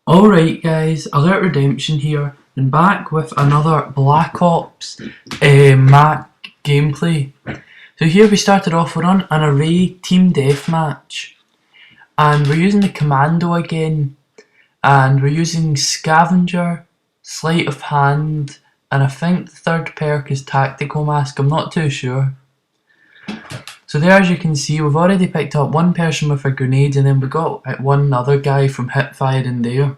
Alright guys, Alert Redemption here, and back with another Black Ops Mac gameplay. So here we started off, we're on an array team deathmatch, and we're using the Commando again, and we're using Scavenger, Sleight of Hand, and I think the third perk is Tactical Mask, I'm not too sure. So there, as you can see, we've already picked up one person with a grenade, and then we got one other guy from hipfire in there.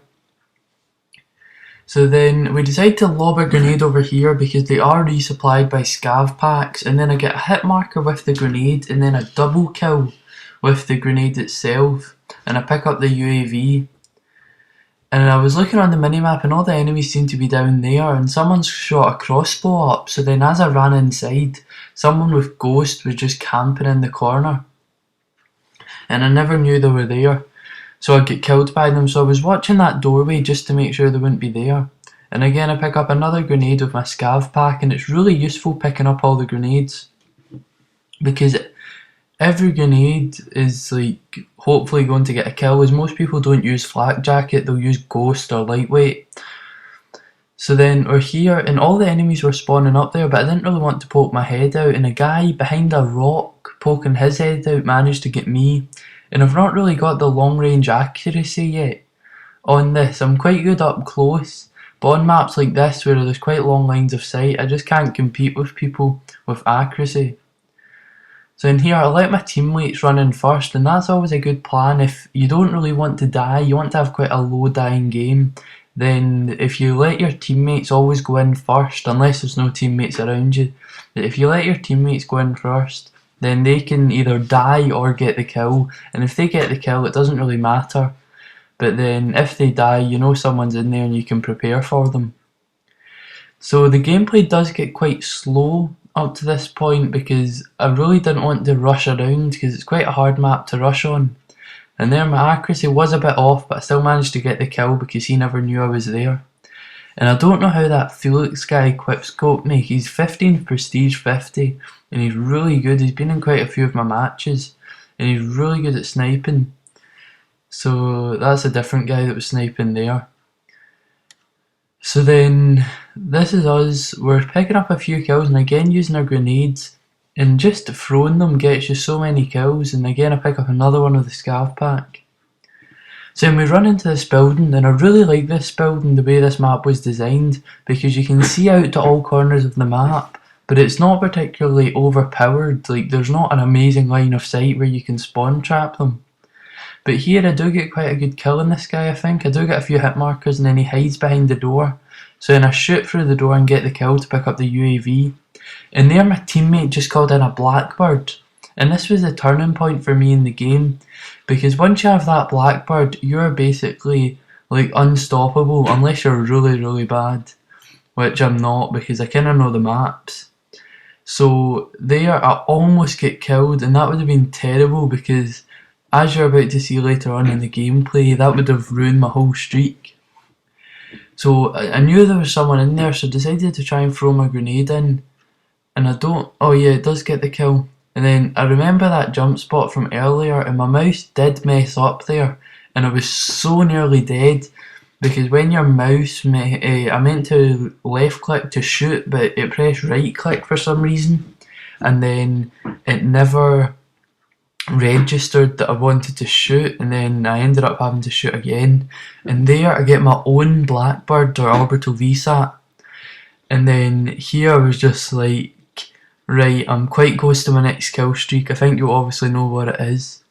So then we decide to lob a grenade over here because they are resupplied by scav packs, and then I get a hit marker with the grenade and then a double kill with the grenade itself, and I pick up the UAV. And I was looking on the minimap and all the enemies seem to be down there, and someone's shot a crossbow up, so then as I ran inside, someone with Ghost was just camping in the corner. And I never knew they were there, so I'd get killed by them, so I was watching that doorway just to make sure they wouldn't be there. And again I pick up another grenade with my scav pack, and it's really useful picking up all the grenades, because every grenade is like hopefully going to get a kill, as most people don't use flak jacket, they'll use ghost or lightweight. So then we're here and all the enemies were spawning up there, but I didn't really want to poke my head out, and a guy behind a rock poking his head out managed to get me. And I've not really got the long range accuracy yet on this. I'm quite good up close, but on maps like this where there's quite long lines of sight, I just can't compete with people with accuracy. So in here I let my teammates run in first, and that's always a good plan. If you don't really want to die, you want to have quite a low dying game, then if you let your teammates always go in first, unless there's no teammates around you, but if you let your teammates go in first, then they can either die or get the kill, and if they get the kill it doesn't really matter, but then if they die you know someone's in there and you can prepare for them. So the gameplay does get quite slow up to this point because I really didn't want to rush around because it's quite a hard map to rush on. And there my accuracy was a bit off, but I still managed to get the kill because he never knew I was there. And I don't know how that Felix guy quickscoped me. He's 15 prestige 50 and he's really good. He's been in quite a few of my matches and he's really good at sniping. So that's a different guy that was sniping there. So then this is us, we're picking up a few kills, and again using our grenades, and just throwing them gets you so many kills, and again I pick up another one with the scav pack. So then we run into this building, and I really like this building, the way this map was designed, because you can see out to all corners of the map, but it's not particularly overpowered, like there's not an amazing line of sight where you can spawn trap them. But here I do get quite a good kill on this guy, I think. I do get a few hit markers and then he hides behind the door. So then I shoot through the door and get the kill to pick up the UAV. And there my teammate just called in a Blackbird. And this was the turning point for me in the game. Because once you have that Blackbird, you're basically like unstoppable unless you're really, really bad. Which I'm not because I kinda know the maps. So there I almost get killed, and that would have been terrible because as you're about to see later on in the gameplay, that would have ruined my whole streak. So I knew there was someone in there, so I decided to try and throw my grenade in. And I don't, oh yeah, it does get the kill. And then I remember that jump spot from earlier, and my mouse did mess up there. And I was so nearly dead, because when your mouse, I meant to left click to shoot, but it pressed right click for some reason. And then it never registered that I wanted to shoot, and then I ended up having to shoot again, and there I get my own Blackbird or Orbital VSAT. And then here I was just like, right, I'm quite close to my next kill streak. I think you obviously know what it is.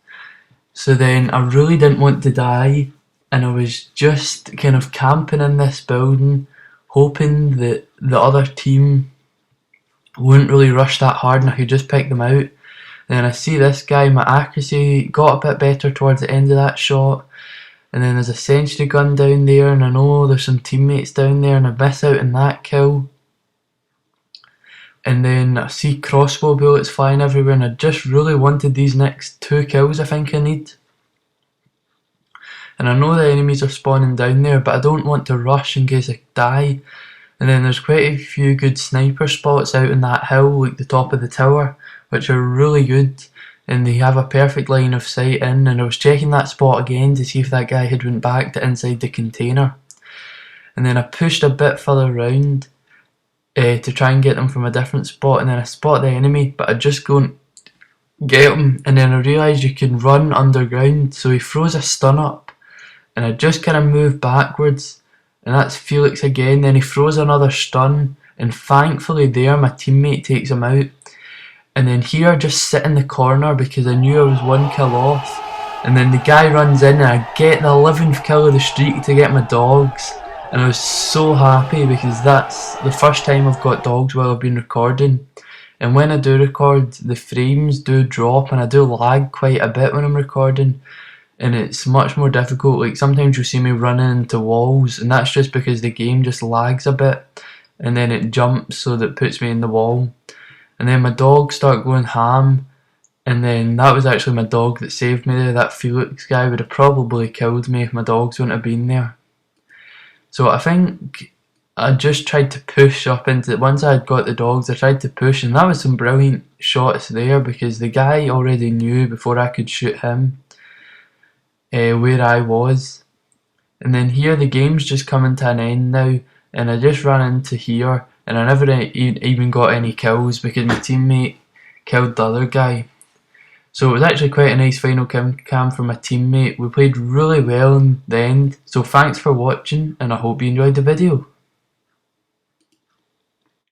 So then I really didn't want to die, and I was just kind of camping in this building hoping that the other team wouldn't really rush that hard and I could just pick them out. Then I see this guy, my accuracy got a bit better towards the end of that shot, and then there's a sentry gun down there, and I know there's some teammates down there, and I miss out on that kill. And then I see crossbow bullets flying everywhere, and I just really wanted these next 2 kills I think I need. And I know the enemies are spawning down there, but I don't want to rush in case I die. And then there's quite a few good sniper spots out on that hill, like the top of the tower, which are really good. and they have a perfect line of sight in, and I was checking that spot again to see if that guy had went back to inside the container, and then I pushed a bit further round to try and get them from a different spot, and then I spot the enemy, but I just go and get him, and then I realised you can run underground, so he throws a stun up, and I just kind of move backwards, and that's Felix again, then he throws another stun, and thankfully there my teammate takes him out. And then here I just sit in the corner because I knew I was 1 kill off, and then the guy runs in and I get the 11th kill of the streak to get my dogs, and I was so happy because that's the first time I've got dogs while I've been recording, and when I do record the frames do drop and I do lag quite a bit when I'm recording, and it's much more difficult. Like sometimes you'll see me running into walls, and that's just because the game just lags a bit and then it jumps so that puts me in the wall. And then my dogs start going ham, and then that was actually my dog that saved me there. That Felix guy would have probably killed me if my dogs wouldn't have been there. So I think I just tried to push up into, once I had got the dogs I tried to push, and that was some brilliant shots there because the guy already knew before I could shoot him where I was. And then here the game's just coming to an end now, and I just ran into here, and I never even got any kills because my teammate killed the other guy. So it was actually quite a nice final cam from my teammate. We played really well in the end. So thanks for watching, and I hope you enjoyed the video.